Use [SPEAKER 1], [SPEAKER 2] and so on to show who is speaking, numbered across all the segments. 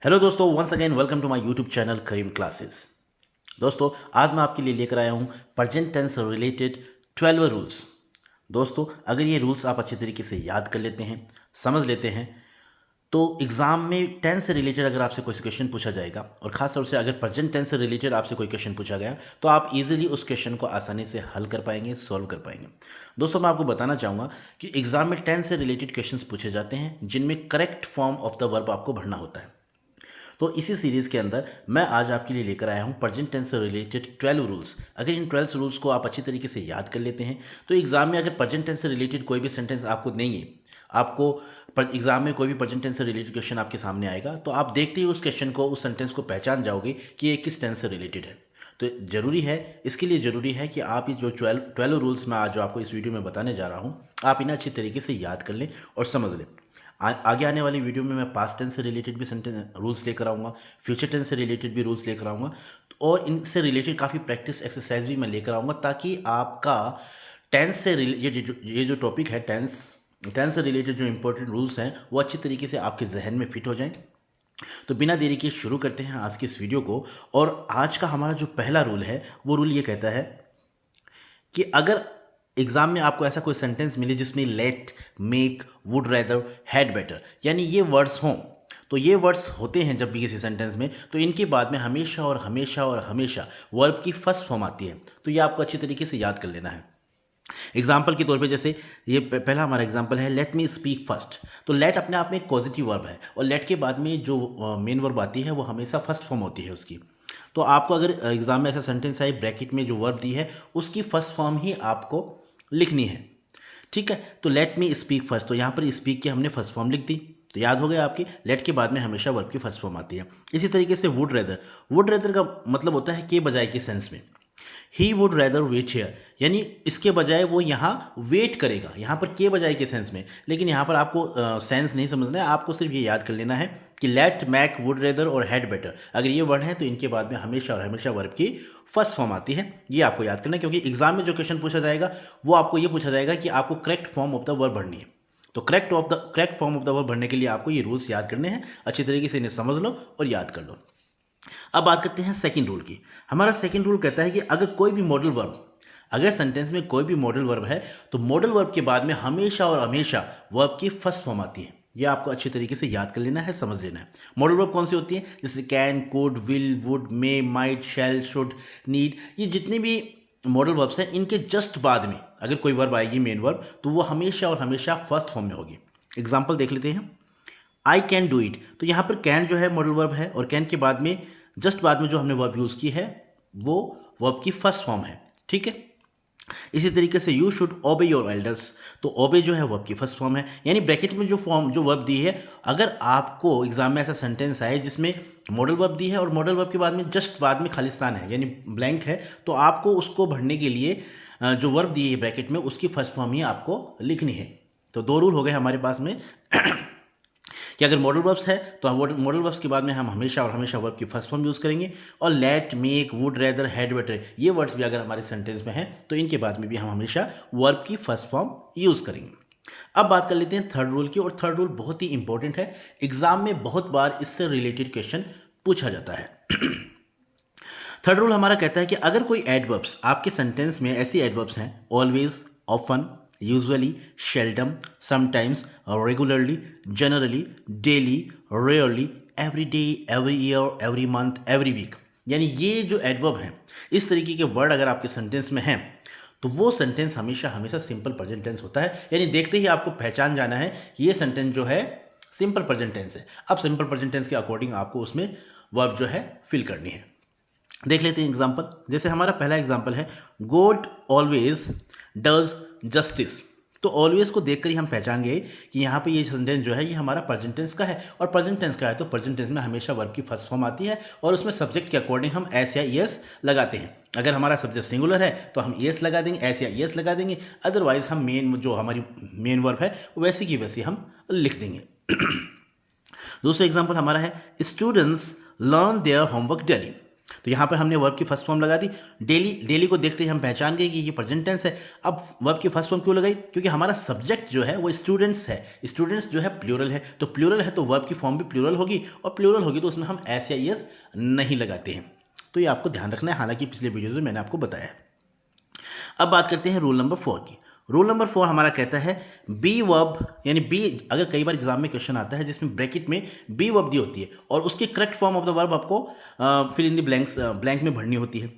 [SPEAKER 1] Hello दोस्तों, once again welcome to my YouTube channel Karim classes. दोस्तों, आज मैं आपके लिए लेकर आया हूँ प्रेजेंट टेंस रिलेटेड 12 रूल्स। दोस्तों, अगर ये रूल्स आप अच्छे तरीके से याद कर लेते हैं, समझ लेते हैं, तो एग्ज़ाम में टेंस से रिलेटेड अगर आपसे कोई क्वेश्चन पूछा जाएगा और ख़ास तौर से अगर प्रेजेंट टेंस से रिलेटेड आपसे कोई क्वेश्चन पूछा गया तो आप इजीली उस क्वेश्चन को आसानी से हल कर पाएंगे, सॉल्व कर पाएंगे। दोस्तों, मैं आपको बताना चाहूँगा कि एग्ज़ाम में टेंस से रिलेटेड क्वेश्चंस पूछे जाते हैं जिनमें correct form of the verb आपको भरना होता है। तो इसी सीरीज़ के अंदर मैं आज आपके लिए लेकर आया हूँ प्रेजेंट टेंस से रिलेटेड 12 रूल्स। अगर इन 12 रूल्स को आप अच्छी तरीके से याद कर लेते हैं तो एग्ज़ाम में अगर प्रेजेंट टेंस से रिलेटेड कोई भी सेंटेंस आपको देंगे, आपको एग्ज़ाम में कोई भी प्रेजेंट टेंस से रिलेटेड क्वेश्चन आपके सामने आएगा तो आप देखते ही उस क्वेश्चन को, उस सेंटेंस को पहचान जाओगे कि ये किस टेंस से रिलेटेड है। तो ज़रूरी है, इसके लिए ज़रूरी है कि आप ये जो 12 रूल्स मैं आज जो आपको इस वीडियो में बताने जा रहा हूँ, आप इन्हें अच्छी तरीके से याद कर लें और समझ लें। आगे आने वाली वीडियो में मैं पास्ट टेंस से रिलेटेड भी सेंटेंस रूल्स लेकर आऊँगा, फ्यूचर टेंस से रिलेटेड भी रूल्स लेकर आऊँगा और इनसे रिलेटेड काफ़ी प्रैक्टिस एक्सरसाइज भी मैं लेकर आऊँगा ताकि आपका टेंस से ये जो टॉपिक है टेंस से रिलेटेड जो इंपॉर्टेंट रूल्स हैं वो अच्छी तरीके से आपके जहन में फिट हो जाएं। तो बिना देरी के शुरू करते हैं आज की इस वीडियो को। और आज का हमारा जो पहला रूल है वो रूल ये कहता है कि अगर एग्जाम में आपको ऐसा कोई सेंटेंस मिले जिसमें let, make, would rather, had better यानी ये वर्ड्स हों, तो ये वर्ड्स होते हैं जब भी किसी सेंटेंस में, तो इनके बाद में हमेशा और हमेशा और हमेशा वर्ब की फर्स्ट फॉर्म आती है। तो ये आपको अच्छी तरीके से याद कर लेना है। एग्जाम्पल के तौर पे जैसे ये पहला हमारा एग्जाम्पल है लेट मी स्पीक फर्स्ट। तो लेट अपने आप में एक पॉजिटिव वर्ब है और लेट के बाद में जो मेन वर्ब आती है वो हमेशा फर्स्ट फॉर्म होती है उसकी। तो आपको अगर एग्जाम में ऐसा सेंटेंस आए ब्रैकेट में जो वर्ब दी है उसकी फर्स्ट फॉर्म ही आपको लिखनी है। ठीक है, तो लेट मी स्पीक फर्स्ट, तो यहाँ पर स्पीक की हमने फर्स्ट फॉर्म लिख दी। तो याद हो गया आपकी, लेट के बाद में हमेशा वर्ब की फर्स्ट फॉर्म आती है। इसी तरीके से वुड रेदर का मतलब होता है के बजाय के सेंस में। He would rather wait here यानी इसके बजाय वो यहाँ वेट करेगा, यहाँ पर के बजाय के सेंस में। लेकिन यहाँ पर आपको सेंस नहीं समझना है, आपको सिर्फ ये याद कर लेना है कि लेट, मैक, वुड रेदर और हैड बेटर अगर ये वर्ड है तो इनके बाद में हमेशा और हमेशा वर्ब की फर्स्ट फॉर्म आती है। ये आपको याद करना है क्योंकि एग्जाम में जो क्वेश्चन पूछा जाएगा वो आपको ये पूछा जाएगा कि आपको correct form of the verb भरनी है। तो correct form of the verb भरने के लिए आपको ये रूल्स याद करने हैं। अच्छी तरीके से इन्हें समझ लो और याद कर लो। अब बात करते हैं सेकंड रूल की। हमारा सेकंड रूल कहता है कि अगर कोई भी मॉडल वर्ब, अगर सेंटेंस में कोई भी मॉडल वर्ब है तो मॉडल वर्ब के बाद में हमेशा और हमेशा वर्ब की फर्स्ट फॉर्म आती है। ये आपको अच्छी तरीके से याद कर लेना है, समझ लेना है। मॉडल वर्ब कौन सी होती है? जैसे can, could, will, would, may, might, shall, should, need, ये जितनी भी मॉडल वर्ब्स हैं इनके जस्ट बाद में अगर कोई वर्ब आएगी मेन वर्ब तो वो हमेशा और हमेशा फर्स्ट फॉर्म में होगी। एग्जाम्पल देख लेते हैं। आई कैन डू इट, तो यहाँ पर कैन जो है मॉडल वर्ब है और कैन के बाद में जस्ट बाद में जो हमने वर्ब यूज़ की है वो वर्ब की फर्स्ट फॉर्म है। ठीक है, इसी तरीके से यू शुड ओबे योर एल्डर्स, तो ओबे जो है वर्ब की फर्स्ट फॉर्म है। यानी ब्रैकेट में जो वर्ब दी है, अगर आपको एग्जाम में ऐसा सेंटेंस आए जिसमें मॉडल वर्ब दी है और मॉडल वर्ब के बाद में जस्ट बाद में खालिस्तान है यानी ब्लैंक है, तो आपको उसको भरने के लिए जो वर्ब दी है ब्रैकेट में उसकी फर्स्ट फॉर्म ही आपको लिखनी है। तो दो रूल हो गए हमारे पास में कि अगर मॉडल वर्ब्स है तो मॉडल वर्ब्स के बाद में हम हमेशा और हमेशा वर्ब की फर्स्ट फॉर्म यूज़ करेंगे। और let, make, would rather, had better ये वर्ड्स भी अगर हमारे सेंटेंस में हैं तो इनके बाद में भी हम हमेशा वर्ब की फर्स्ट फॉर्म यूज़ करेंगे। अब बात कर लेते हैं थर्ड रूल की, और थर्ड रूल बहुत ही इंपॉर्टेंट है। एग्जाम में बहुत बार इससे रिलेटेड क्वेश्चन पूछा जाता है। थर्ड रूल हमारा कहता है कि अगर कोई एडवर्ब्स आपके सेंटेंस में, ऐसी एडवर्ब्स हैं always, often, usually, seldom, sometimes, regularly, generally, daily, rarely, every day, every year, every month, every week, यानी ये जो एडवर्ब हैं इस तरीके के वर्ड अगर आपके सेंटेंस में हैं तो वो सेंटेंस हमेशा हमेशा सिंपल प्रेजेंट टेंस होता है। यानी देखते ही आपको पहचान जाना है कि ये सेंटेंस जो है सिंपल प्रेजेंट टेंस है। अब सिंपल प्रेजेंट टेंस के अकॉर्डिंग आपको उसमें वर्ब जो है फिल करनी है। देख लेते हैं एग्जाम्पल। जैसे हमारा पहला एग्जाम्पल है गॉड ऑलवेज डज जस्टिस, तो ऑलवेज को देखकर ही हम पहचान गए कि यहाँ पे ये सेंटेंस जो है ये हमारा प्रेजेंट टेंस का है। और प्रेजेंट टेंस का है तो प्रेजेंट टेंस में हमेशा वर्ब की फर्स्ट फॉर्म आती है और उसमें सब्जेक्ट के अकॉर्डिंग हम एस या यस लगाते हैं। अगर हमारा सब्जेक्ट सिंगुलर है तो हम यस लगा देंगे, एस या यस लगा देंगे। अदरवाइज हम जो हमारी मेन वर्ब है वैसी की वैसी हम लिख देंगे। दूसरा एग्जाम्पल हमारा है students learn their homework daily, तो यहाँ पर हमने वर्ब की फर्स्ट फॉर्म लगा दी। डेली, डेली को देखते ही हम पहचान गए कि ये प्रेजेंट टेंस है। अब वर्ब की फर्स्ट फॉर्म क्यों लगाई? क्योंकि हमारा सब्जेक्ट जो है वो स्टूडेंट्स है, स्टूडेंट्स जो है प्लूरल है, तो प्लूरल है तो वर्ब की फॉर्म भी प्लूरल होगी, और प्लूरल होगी तो उसमें हम एस या एस नहीं लगाते हैं। तो ये आपको ध्यान रखना है, हालांकि पिछले वीडियो में मैंने आपको बताया। अब बात करते हैं रूल नंबर 4 की। रूल नंबर 4 हमारा कहता है बी वर्ब, यानी बी, अगर कई बार एग्जाम में क्वेश्चन आता है जिसमें ब्रैकेट में बी वर्ब दी होती है और उसकी correct form of the verb आपको फिल इन द ब्लैंक में भरनी होती है।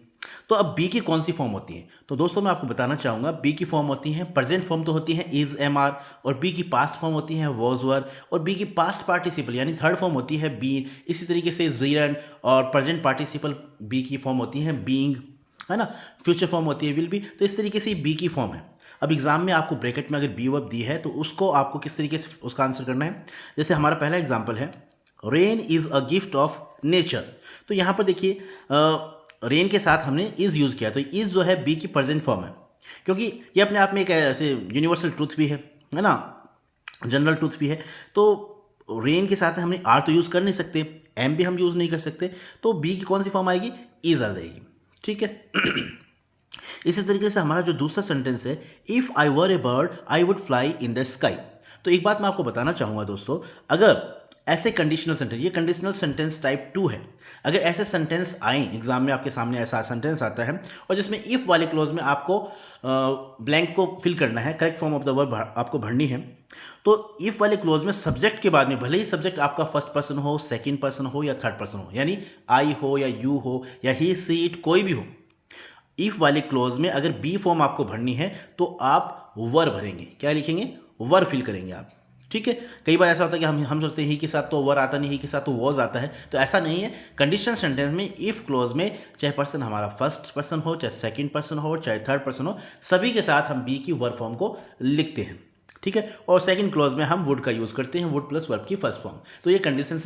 [SPEAKER 1] तो अब बी की कौन सी फॉर्म होती है? तो दोस्तों मैं आपको बताना चाहूँगा, बी की फॉर्म होती है, प्रेजेंट फॉर्म तो होती है इज एम आर, और बी की पास्ट फॉर्म होती है वॉज वर, और बी की पास्ट पार्टिसिपल यानी थर्ड फॉर्म होती है बीन। इसी तरीके से रीरन, और प्रेजेंट पार्टिसिपल बी की फॉर्म होती है बीइंग, है ना। फ्यूचर फॉर्म होती है विल बी। तो इस तरीके से बी की फॉर्म है। अब एग्जाम में आपको ब्रैकेट में अगर बी वर्ब दी है तो उसको आपको किस तरीके से उसका आंसर करना है। जैसे हमारा पहला एग्जाम्पल है, rain is a gift of nature. तो यहाँ पर देखिए रेन के साथ हमने इज़ यूज़ किया, तो इज़ जो है बी की प्रेजेंट फॉर्म है, क्योंकि ये अपने आप में एक ऐसे यूनिवर्सल ट्रूथ भी है ना, जनरल ट्रूथ भी है। तो रेन के साथ हमने आर तो यूज़ कर नहीं सकते, एम भी हम यूज़ नहीं कर सकते, तो बी की कौन सी फॉर्म आएगी? इज़ आ जाएगी, ठीक है। इसी तरीके से हमारा जो दूसरा सेंटेंस है, if I were A bird I would fly in the sky. तो एक बात मैं आपको बताना चाहूँगा दोस्तों, अगर ऐसे कंडीशनल सेंटेंस, ये कंडीशनल सेंटेंस टाइप 2 है, अगर ऐसे सेंटेंस आए एग्जाम में, आपके सामने ऐसा सेंटेंस आता है और जिसमें इफ़ वाले क्लोज में आपको ब्लैंक को फिल करना है, correct form of the verb आपको भरनी है, तो इफ़ वाले क्लोज में सब्जेक्ट के बाद में भले ही सब्जेक्ट आपका फर्स्ट पर्सन हो, सेकेंड पर्सन हो या थर्ड पर्सन हो, यानी आई हो या यू हो या ही सी इट, कोई भी हो, इफ वाले क्लोज में अगर बी फॉर्म आपको भरनी है तो आप वर भरेंगे। क्या लिखेंगे? वर फिल करेंगे आप, ठीक है। कई बार ऐसा होता है कि हम सोचते हैं ही के साथ तो वर आता नहीं, ही के साथ तो वॉज आता है, तो ऐसा नहीं है। कंडीशनल सेंटेंस में इफ क्लोज में चाहे पर्सन हमारा फर्स्ट पर्सन हो, चाहे सेकंड पर्सन हो, चाहे थर्ड पर्सन हो, सभी के साथ हम बी की वर फॉर्म को लिखते हैं, ठीक है। और सेकंड क्लोज में हम वुड का यूज़ करते हैं, वुड प्लस वर्ब की फर्स्ट फॉर्म। तो ये कंडीशनल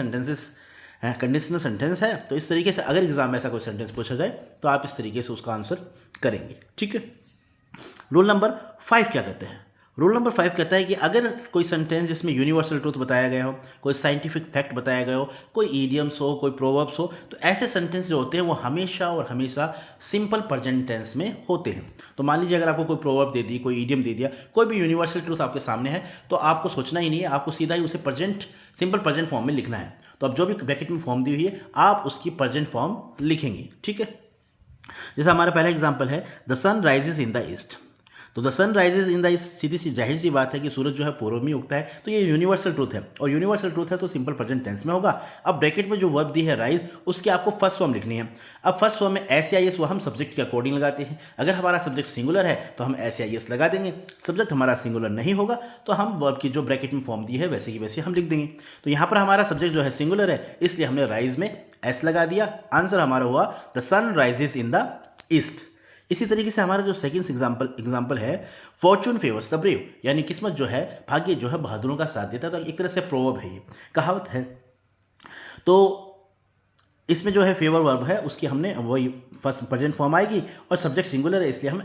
[SPEAKER 1] सेंटेंस है। तो इस तरीके से अगर एग्जाम में ऐसा कोई सेंटेंस पूछा जाए तो आप इस तरीके से उसका आंसर करेंगे, ठीक है। रूल नंबर 5 क्या कहते हैं? रूल नंबर 5 कहता है कि अगर कोई सेंटेंस जिसमें यूनिवर्सल ट्रूथ बताया गया हो, कोई साइंटिफिक फैक्ट बताया गया हो, कोई ईडियम्स हो, कोई प्रोवर्ब्स हो, तो ऐसे सेंटेंस जो होते हैं वो हमेशा और हमेशा सिंपल प्रेजेंट टेंस में होते हैं। तो मान लीजिए अगर आपको कोई प्रोवर्ब दे दी, कोई ईडियम दे दिया, कोई भी यूनिवर्सल ट्रूथ आपके सामने है, तो आपको सोचना ही नहीं है, आपको सीधा ही उसे सिंपल प्रेजेंट फॉर्म में लिखना है। तो अब जो भी ब्रैकेट में फॉर्म दी हुई है आप उसकी प्रेजेंट फॉर्म लिखेंगे, ठीक है। जैसे हमारा पहला एग्जांपल है, the sun rises in the east. तो the sun rises in the east, सीधी सी जाहिर सी बात है कि सूरज जो है पूर्व में उगता है, तो ये यूनिवर्सल ट्रूथ है, और यूनिवर्सल ट्रूथ है तो सिंपल प्रेजेंट टेंस में होगा। अब ब्रैकेट में जो वर्ब दी है राइज, उसकी आपको फर्स्ट फॉर्म लिखनी है। अब फर्स्ट फॉर्म में एस या एस वो हम सब्जेक्ट के अकॉर्डिंग लगाते हैं। अगर हमारा सब्जेक्ट सिंगुलर है तो हम एस या एस लगा देंगे, सब्जेक्ट हमारा सिंगुलर नहीं होगा तो हम वर्ब की जो ब्रैकेट में फॉर्म दी है वैसे की वैसे हम लिख देंगे। तो यहाँ पर हमारा सब्जेक्ट जो है सिंगुलर है, इसलिए हमने राइज में एस लगा दिया। आंसर हमारा हुआ the sun rises in the east. इसी तरीके से हमारा जो सेकंड एग्जाम्पल है, फॉर्चून फेवर्स द ब्रेव, यानी किस्मत जो है, भाग्य जो है बहादुरों का साथ देता है। तो एक तरह से प्रोवर्ब है, ये कहावत है। तो इसमें जो है फेवर वर्ब है उसकी हमने वही फर्स्ट प्रेजेंट फॉर्म आएगी और सब्जेक्ट सिंगुलर है इसलिए हमने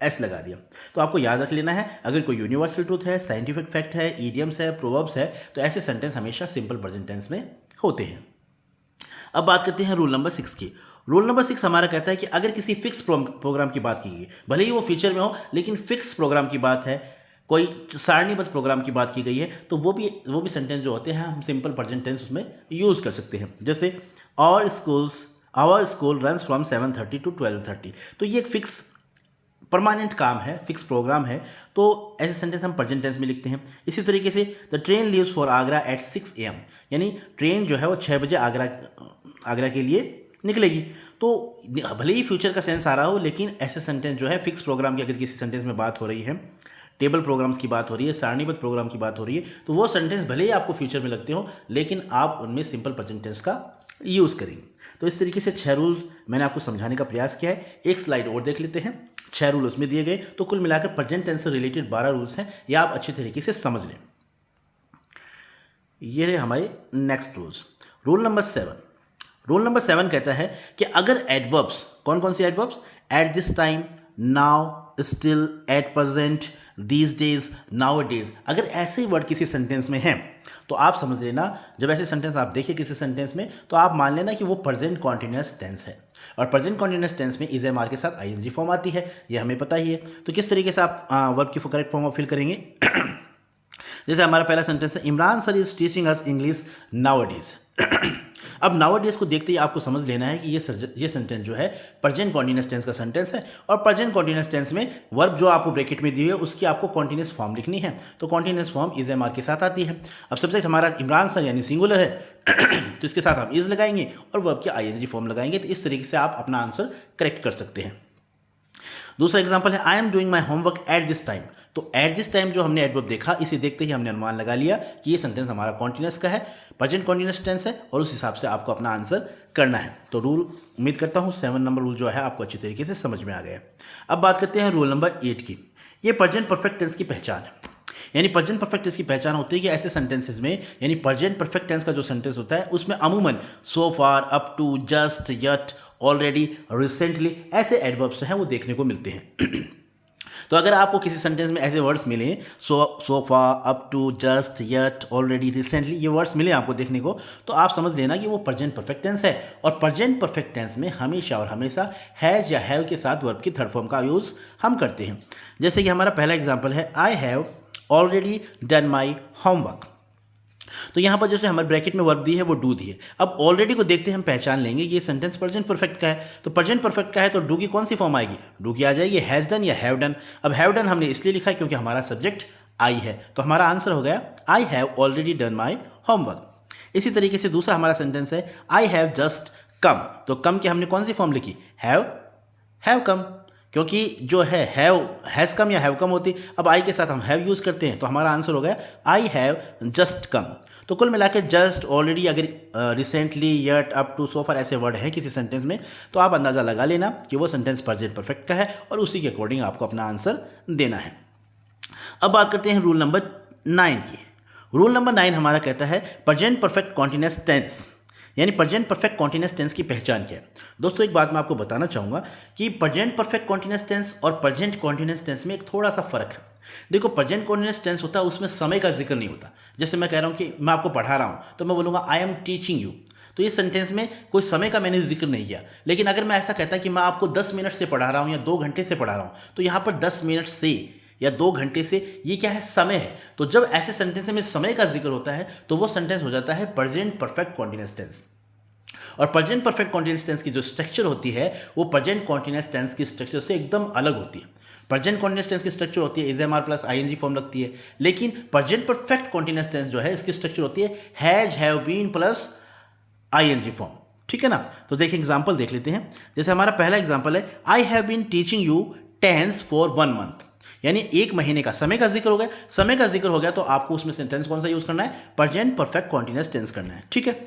[SPEAKER 1] एस लगा दिया। तो आपको याद रख लेना है, अगर कोई यूनिवर्सल ट्रूथ है, साइंटिफिक फैक्ट है, ईडियम्स है, प्रोवर्ब्स है, तो ऐसे सेंटेंस हमेशा सिंपल प्रेजेंट टेंस में होते हैं। अब बात करते हैं रूल नंबर 6 की। रूल नंबर 6 हमारा कहता है कि अगर किसी फिक्स प्रोग्राम की बात की गई, भले ही वो फीचर में हो, लेकिन फिक्स प्रोग्राम की बात है, कोई सारणीबद्ध प्रोग्राम की बात की गई है, तो वो भी सेंटेंस जो होते हैं हम सिंपल प्रेजेंट टेंस उसमें यूज़ कर सकते हैं। जैसे our school runs from 7:30 to 12:30। तो ये एक फिक्स परमानेंट काम है, फिक्स प्रोग्राम है, तो ऐसे सेंटेंस हम प्रेजेंट टेंस में लिखते हैं। इसी तरीके से the train leaves for Agra at 6 AM, यानी ट्रेन जो है वो 6 बजे आगरा के लिए निकलेगी। तो भले ही फ्यूचर का सेंस आ रहा हो, लेकिन ऐसे सेंटेंस जो है फिक्स प्रोग्राम की, अगर किसी सेंटेंस में बात हो रही है, टेबल प्रोग्राम्स की बात हो रही है, सारणीबद्ध प्रोग्राम की बात हो रही है, तो वो सेंटेंस भले ही आपको फ्यूचर में लगते हो, लेकिन आप उनमें सिंपल प्रेजेंट टेंस का यूज़ करेंगे। तो इस तरीके से 6 रूल्स मैंने आपको समझाने का प्रयास किया है। एक स्लाइड और देख लेते हैं, 6 रूल उसमें दिए गए, तो कुल मिलाकर प्रेजेंट टेंस से रिलेटेड 12 रूल्स हैं, ये आप अच्छे तरीके से समझ लें। ये रहे हमारे नेक्स्ट रूल्स। रूल नंबर 7 कहता है कि अगर एडवर्ब्स, कौन कौन से adverbs, at this time, now, still, at present, these days, now days, अगर ऐसे वर्ड किसी सेंटेंस में हैं तो आप समझ लेना, जब ऐसे सेंटेंस आप देखिए किसी सेंटेंस में तो आप मान लेना कि वो प्रेजेंट कॉन्टिन्यूअस टेंस है। और प्रेजेंट कॉन्टिन्यूअस टेंस में इज एम आर के साथ आईएनजी फॉर्म आती है, ये हमें पता ही है। तो किस तरीके से आप वर्ब की करेक्ट फॉर्म फिल करेंगे? जैसे हमारा पहला सेंटेंस है, Imran sir is teaching us English nowadays. अब नाउअडेज को देखते ही आपको समझ लेना है कि ये सेंटेंस जो है प्रेजेंट कॉन्टिन्यूअस टेंस का सेंटेंस है। और प्रेजेंट कॉन्टिन्यूअस टेंस में वर्ब जो आपको ब्रैकेट में दी हुई है उसकी आपको कॉन्टिन्यूअस फॉर्म लिखनी है, तो continuous form is am are के साथ आती है। अब सब्जेक्ट हमारा इमरान सर यानी सिंगुलर है तो इसके साथ हम इज लगाएंगे और वर्ब की आईएनजी फॉर्म लगाएंगे। तो इस तरीके से आप अपना आंसर करेक्ट कर सकते हैं। दूसरा एग्जांपल है, I am doing my homework at this time. तो एट दिस टाइम जो हमने एडवर्ब देखा, इसे देखते ही हमने अनुमान लगा लिया कि ये सेंटेंस हमारा कॉन्टिन्यूअस का है, प्रेजेंट कॉन्टिन्यूअस टेंस है और उस हिसाब से आपको अपना आंसर करना है। तो रूल, उम्मीद करता हूँ 7 नंबर रूल जो है आपको अच्छी तरीके से समझ में आ गया। अब बात करते हैं रूल नंबर 8 की। ये प्रेजेंट परफेक्ट टेंस की पहचान है। यानी प्रेजेंट परफेक्ट टेंस की पहचान होती है कि ऐसे सेंटेंसेस में, यानी प्रेजेंट परफेक्ट टेंस का जो सेंटेंस होता है उसमें अमूमन so far, up to, just, yet, already, recently ऐसे एडवर्ब्स हैं वो देखने को मिलते हैं। तो अगर आपको किसी सेंटेंस में ऐसे वर्ड्स मिले, so far, up to, just, yet, already, recently, ये वर्ड्स मिले आपको देखने को, तो आप समझ लेना कि वो प्रेजेंट परफेक्ट टेंस है। और प्रेजेंट परफेक्ट टेंस में हमेशा और हमेशा हैज या हैव के साथ वर्ब की थर्ड फॉर्म का यूज़ हम करते हैं। जैसे कि हमारा पहला एग्जाम्पल है, I have already done my homework. तो यहाँ पर जैसे हमारे ब्रैकेट में वर्ब दी है वो डू दी है। अब ऑलरेडी को देखते हम पहचान लेंगे ये सेंटेंस प्रेजेंट परफेक्ट का है। तो प्रेजेंट परफेक्ट का है तो डू की कौन सी फॉर्म आएगी? डू की आ जाएगी हैज़ डन या हैव डन। अब हैव डन हमने इसलिए लिखा है क्योंकि हमारा सब्जेक्ट आई है, तो हमारा आंसर हो गया I have already done my homework. इसी तरीके से दूसरा हमारा सेंटेंस है, आई हैव जस्ट कम। तो कम की हमने कौन सी फॉर्म लिखी? हैव कम, क्योंकि जो है हैज़ कम या हैव कम होती, अब आई के साथ हम हैव यूज़ करते हैं, तो हमारा आंसर हो गया आई हैव जस्ट कम। तो कुल मिला के जस्ट, ऑलरेडी, अगर रिसेंटली, यट, अप टू, सो फार ऐसे वर्ड हैं किसी सेंटेंस में, तो आप अंदाज़ा लगा लेना कि वो सेंटेंस प्रेजेंट परफेक्ट का है और उसी के अकॉर्डिंग आपको अपना आंसर देना है। अब बात करते हैं रूल नंबर 9 की। रूल नंबर 9 हमारा कहता है प्रेजेंट परफेक्ट कॉन्टिन्यूअस टेंस, यानी प्रेजेंट परफेक्ट कॉन्टिन्यूअस टेंस की पहचान क्या है। दोस्तों एक बात मैं आपको बताना चाहूँगा कि प्रेजेंट परफेक्ट कॉन्टिन्यूअस टेंस और प्रेजेंट कॉन्टिन्यूअस टेंस में एक थोड़ा सा फर्क है। देखो, प्रेजेंट कॉन्टिन्यूअस टेंस होता है उसमें समय का जिक्र नहीं होता। जैसे मैं कह रहा हूँ कि मैं आपको पढ़ा रहा हूँ तो मैं बोलूँगा आई एम टीचिंग यू, तो इस सेंटेंस में कोई समय का मैंने जिक्र नहीं किया। लेकिन अगर मैं ऐसा कहता कि मैं आपको 10 मिनट से पढ़ा रहा हूँ या 2 घंटे से पढ़ा रहा हूँ, तो यहाँ पर 10 मिनट से या 2 घंटे से ये क्या है? समय है। तो जब ऐसे सेंटेंस में समय का जिक्र होता है तो वो सेंटेंस हो जाता है प्रेजेंट परफेक्ट कॉन्टिन्यूअस टेंस। और प्रेजेंट परफेक्ट कॉन्टिन्यूअस टेंस की जो स्ट्रक्चर होती है वो प्रेजेंट कॉन्टिन्यूअस टेंस की स्ट्रक्चर से एकदम अलग होती है। प्रेजेंट कॉन्टिन्यूअस टेंस की स्ट्रक्चर होती है is am are plus ING form लगती है, लेकिन प्रेजेंट परफेक्ट कॉन्टिन्यूअस टेंस जो है इसकी स्ट्रक्चर होती है has, have been plus ING form. ठीक है ना? तो देखिए एग्जांपल देख लेते हैं। जैसे हमारा पहला एग्जांपल है, I have been teaching you tense for 1 month, यानी 1 महीने का समय का जिक्र हो गया। समय का जिक्र हो गया तो आपको उसमें सेंटेंस कौन सा यूज करना है? प्रेजेंट परफेक्ट कॉन्टिन्यूअस टेंस करना है। ठीक है।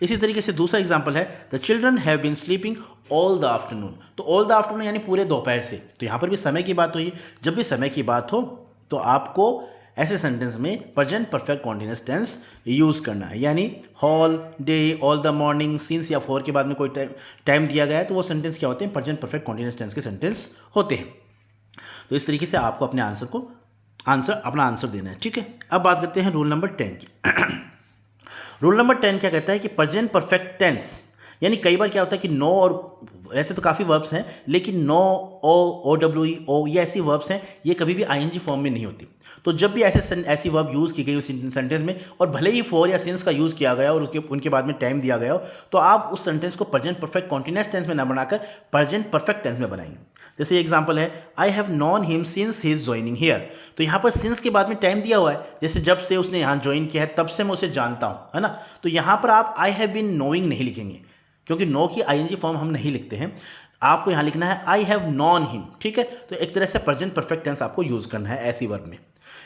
[SPEAKER 1] इसी तरीके से दूसरा एग्जांपल है, the children have been sleeping all the afternoon. तो ऑल द आफ्टरनून यानी पूरे दोपहर से, तो यहाँ पर भी समय की बात हुई। जब भी समय की बात हो तो आपको ऐसे सेंटेंस में present perfect continuous tense use करना है, यानी whole day, all the morning, since या फॉर के बाद में कोई टाइम दिया गया है तो वो सेंटेंस क्या होते हैं? प्रेजेंट परफेक्ट कॉन्टिन्यूअस टेंस के सेंटेंस होते हैं। तो इस तरीके से आपको अपने अपना आंसर देना है। ठीक है। अब बात करते हैं रूल नंबर 10 की। रूल नंबर 10 क्या कहता है कि प्रेजेंट परफेक्ट टेंस, यानी कई बार क्या होता है कि नो, और ऐसे तो काफ़ी वर्ब्स हैं लेकिन नो, ओ डब्ल्यू ई, ओ, ये ऐसी वर्ब्स हैं ये कभी भी आईएनजी फॉर्म में नहीं होती। तो जब भी ऐसी वर्ब यूज़ की गई उस सेंटेंस में और भले ही फॉर या सिंस का यूज़ किया गया और उनके बाद में टाइम दिया गया हो, तो आप उस सेंटेंस को प्रेजेंट परफेक्ट कॉन्टिन्यूअस टेंस में ना बनाकर प्रेजेंट परफेक्ट टेंस में बनाएंगे। जैसे एग्जांपल है, I have non him since he is joining here. तो यहाँ पर सिंस के बाद में टाइम दिया हुआ है, जैसे जब से उसने यहाँ ज्वाइन किया है तब से मैं उसे जानता हूँ, है ना? तो यहाँ पर आप आई हैव बीन नोइंग नहीं लिखेंगे क्योंकि नो की आईएनजी फॉर्म हम नहीं लिखते हैं। आपको यहाँ लिखना है आई हैव नॉन हिम। ठीक है। तो एक तरह से प्रेजेंट परफेक्ट टेंस आपको यूज़ करना है ऐसी वर्ब में।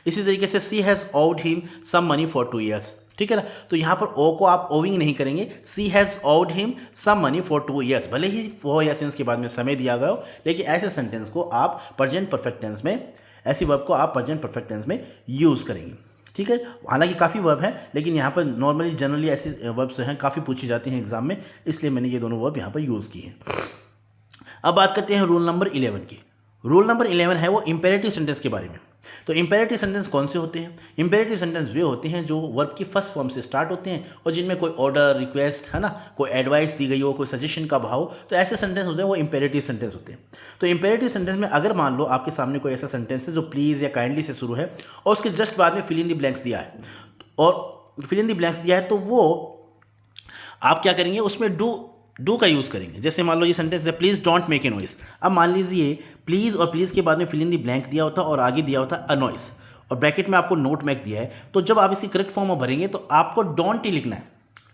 [SPEAKER 1] इसी तरीके से she has owed him some money for 2 years। ठीक है ना? तो यहाँ पर ओ को आप ओविंग नहीं करेंगे, she has owed him some money for 2 years। भले ही फॉर या सिंस के बाद में समय दिया गया हो, लेकिन ऐसे सेंटेंस को आप प्रेजेंट परफेक्ट टेंस में, ऐसी वर्ब को आप प्रेजेंट परफेक्ट टेंस में यूज़ करेंगे। ठीक है। हालांकि काफ़ी वर्ब हैं लेकिन यहाँ पर नॉर्मली जनरली ऐसी वर्ब्स हैं काफ़ी पूछी जाती हैं एग्जाम में, इसलिए मैंने ये दोनों वर्ब यहाँ पर यूज़ की हैं। अब बात करते हैं रूल नंबर 11 की। रूल नंबर 11 है वो इंपेरेटिव सेंटेंस के बारे में। तो इंपेरेटिव सेंटेंस कौन से होते हैं? इंपेरेटिव सेंटेंस वे होते हैं जो वर्ब की फर्स्ट फॉर्म से स्टार्ट होते हैं और जिनमें कोई ऑर्डर, रिक्वेस्ट, है ना, कोई एडवाइस दी गई हो, कोई सजेशन का भाव, तो ऐसे सेंटेंस होते हैं वो इंपेरेटिव सेंटेंस होते हैं। तो इंपेरेटिव सेंटेंस में अगर मान लो आपके सामने कोई ऐसा सेंटेंस है जो प्लीज़ या काइंडली से शुरू है और उसके जस्ट बाद में फिल इन द ब्लैंक्स दिया है, और फिल इन द ब्लैंक्स दिया है, तो वो आप क्या करेंगे, उसमें डू का यूज़ करेंगे। जैसे मान लो ये सेंटेंस है please don't make a noise. अब मान लीजिए प्लीज़ और प्लीज़ के बाद में फिल इन दी ब्लैंक दिया होता और आगे दिया होता अ नॉइस और ब्रैकेट में आपको नोट मैक दिया है, तो जब आप इसकी करेक्ट फॉर्म में भरेंगे तो आपको डोंट ही लिखना है,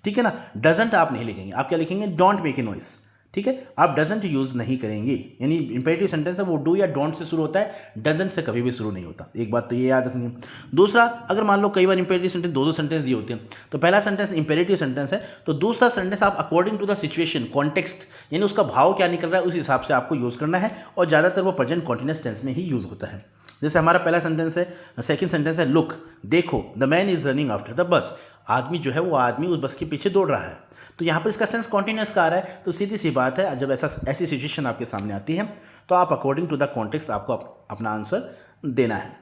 [SPEAKER 1] ठीक है ना, डजंट आप नहीं लिखेंगे। आप क्या लिखेंगे? डोंट मेक ए नॉइस, ठीक है। आप डजंट यूज़ नहीं करेंगे, यानी इंपेरेटिव सेंटेंस है वो डू या डोंट से शुरू होता है, डजंट से कभी भी शुरू नहीं होता। एक बात तो ये याद रखनी है। दूसरा, अगर मान लो कई बार इंपेरेटिव सेंटेंस दो सेंटेंस दिए होते हैं, तो पहला सेंटेंस इंपेरेटिव सेंटेंस है, तो दूसरा सेंटेंस आप according to the situation, context, यानी उसका भाव क्या निकल रहा है उस हिसाब से आपको यूज़ करना है, और ज़्यादातर वो प्रेजेंट कॉन्टिन्यूअस टेंस में ही यूज़ होता है। जैसे हमारा पहला सेंटेंस है, सेकंड सेंटेंस है लुक, देखो, the man is running after the bus, आदमी जो है वो आदमी उस बस के पीछे दौड़ रहा है। तो यहाँ पर इसका सेंस कॉन्टिन्यूअस का आ रहा है, तो सीधी सी बात है, जब ऐसी सिचुएशन आपके सामने आती है तो आप अकॉर्डिंग टू द कॉन्टेक्स्ट आपको अपना आंसर देना है।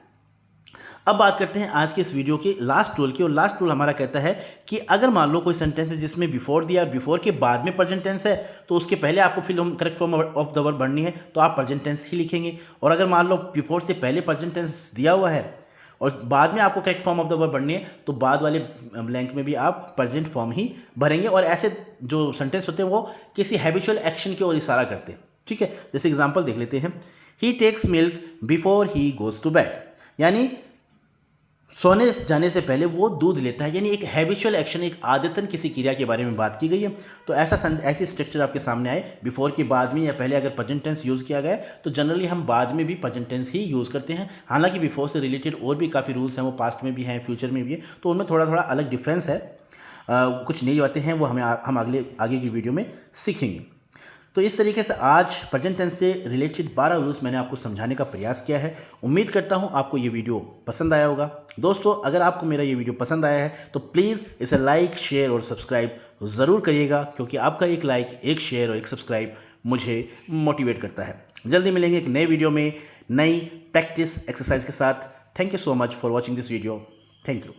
[SPEAKER 1] अब बात करते हैं आज के इस वीडियो के लास्ट रूल की, और लास्ट रूल हमारा कहता है कि अगर मान लो कोई सेंटेंस है जिसमें बिफोर दिया, बिफोर के बाद में प्रेजेंट टेंस है, तो उसके पहले आपको फिर correct form of the verb भरनी है, तो आप प्रेजेंट टेंस ही लिखेंगे। और अगर मान लो बिफोर से पहले प्रेजेंट टेंस दिया हुआ है और बाद में आपको correct form of the verb भरनी है, तो बाद वाले ब्लैंक में भी आप प्रेजेंट फॉर्म ही भरेंगे। और ऐसे जो सेंटेंस होते हैं वो किसी हैबिचुअल एक्शन की ओर इशारा करते हैं, ठीक है। जैसे एग्जांपल देख लेते हैं, he takes milk before he goes to bed, यानी सोने जाने से पहले वो दूध लेता है, यानी एक हैबिचुअल एक्शन, एक आदतन किसी क्रिया के बारे में बात की गई है। तो ऐसी स्ट्रक्चर आपके सामने आए, बिफोर के बाद में या पहले अगर प्रेजेंट टेंस यूज़ किया गया है, तो जनरली हम बाद में भी प्रेजेंट टेंस ही यूज़ करते हैं। हालांकि बिफोर से रिलेटेड और भी काफ़ी रूल्स हैं, वो पास्ट में भी हैं, फ्यूचर में भी है, तो उनमें थोड़ा थोड़ा अलग डिफरेंस है। कुछ नई बातें हैं वो हम आगे की वीडियो में सीखेंगे। तो इस तरीके से आज प्रेजेंट टेंस से रिलेटेड 12 रूल्स मैंने आपको समझाने का प्रयास किया है। उम्मीद करता हूं आपको ये वीडियो पसंद आया होगा। दोस्तों, अगर आपको मेरा ये वीडियो पसंद आया है तो प्लीज़ इसे लाइक, शेयर और सब्सक्राइब ज़रूर करिएगा, क्योंकि आपका एक लाइक, एक शेयर और एक सब्सक्राइब मुझे मोटिवेट करता है। जल्दी मिलेंगे एक नए वीडियो में नई प्रैक्टिस एक्सरसाइज के साथ। Thank you so much for watching this video. Thank you.